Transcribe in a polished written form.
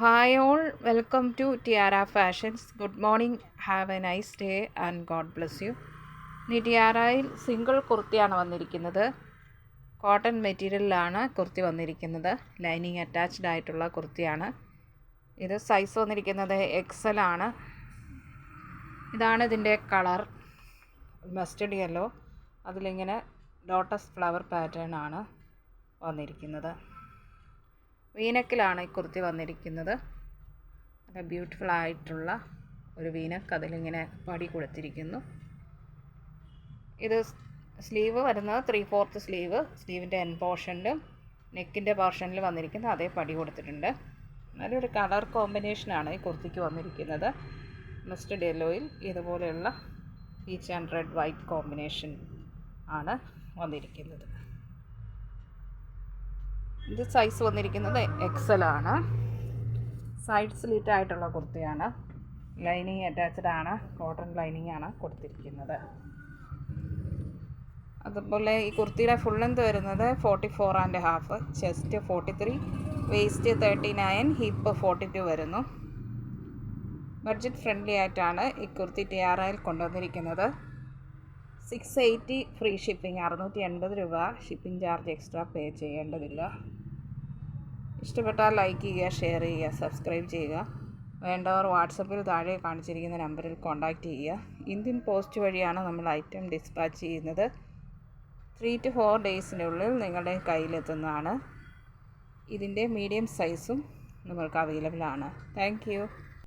Hi all, welcome to Tiara Fashions. Good morning, have a nice day and God bless you. ഇനി ടിയാറയിൽ single കുർത്തിയാണ് വന്നിരിക്കുന്നത്. Cotton മെറ്റീരിയലിലാണ് kurti വന്നിരിക്കുന്നത്. Lining attached ആയിട്ടുള്ള കുർത്തിയാണ്. ഇത് സൈസ് വന്നിരിക്കുന്നത് XL ആണ്. ഇതാണ് ഇതിൻ്റെ കളർ, മസ്റ്റർഡ് യെല്ലോ. അതിലിങ്ങനെ ലോട്ടസ് ഫ്ലവർ പാറ്റേൺ ആണ് വന്നിരിക്കുന്നത്. വീനക്കിലാണ് ഈ കുർത്തി വന്നിരിക്കുന്നത്. നല്ല ബ്യൂട്ടിഫുൾ ആയിട്ടുള്ള ഒരു വീനക്ക്, അതിലിങ്ങനെ പടി കൊടുത്തിരിക്കുന്നു. ഇത് സ്ലീവ് വരുന്നത് 3/4 സ്ലീവ്. സ്ലീവിൻ്റെ എൻ പോർഷനിലും നെക്കിൻ്റെ പോർഷനിൽ വന്നിരിക്കുന്നത് അതേ പടി കൊടുത്തിട്ടുണ്ട്. നല്ലൊരു കളർ കോമ്പിനേഷനാണ് ഈ കുർത്തിക്ക് വന്നിരിക്കുന്നത്. മസ്റ്റർഡ് യെല്ലോയിൽ ഇതുപോലെയുള്ള peach and red white combination ആണ് വന്നിരിക്കുന്നത്. ഇത് സൈസ് വന്നിരിക്കുന്നത് XL ആണ്. സൈഡ് സ്ലിറ്റ് ആയിട്ടുള്ള കുർത്തിയാണ്. ലൈനിങ് അറ്റാച്ച്ഡ് ആണ്. കോട്ടൺ ലൈനിങ് ആണ് കൊടുത്തിരിക്കുന്നത്. അതുപോലെ ഈ കുർത്തിയുടെ ഫുൾ ലെങ്ത് വരുന്നത് 44.5, ചെസ്റ്റ് 43, വേസ്റ്റ് 39, ഹിപ്പ് 42 വരുന്നു. ബഡ്ജറ്റ് ഫ്രണ്ട്ലി ആയിട്ടാണ് ഈ കുർത്തി ടിയാറയിൽ കൊണ്ടുവന്നിരിക്കുന്നത്. 680 ഫ്രീ ഷിപ്പിംഗ്, 680 രൂപ ഷിപ്പിംഗ് ചാർജ് എക്സ്ട്രാ പേ ചെയ്യേണ്ടതില്ല. ഇഷ്ടപ്പെട്ടാൽ ലൈക്ക് ചെയ്യുക, ഷെയർ ചെയ്യുക, സബ്സ്ക്രൈബ് ചെയ്യുക. വേണ്ടവർ വാട്സപ്പിൽ താഴെ കാണിച്ചിരിക്കുന്ന നമ്പറിൽ കോൺടാക്റ്റ് ചെയ്യുക. ഇന്ത്യൻ പോസ്റ്റ് വഴിയാണ് നമ്മൾ ഐറ്റം ഡിസ്പാച്ച് ചെയ്യുന്നത്. 3 to 4 ഡേയ്സിനുള്ളിൽ നിങ്ങളുടെ കയ്യിലെത്തുന്നതാണ്. ഇതിൻ്റെ മീഡിയം സൈസും നമ്മൾക്ക് അവൈലബിൾ ആണ്. Thank you.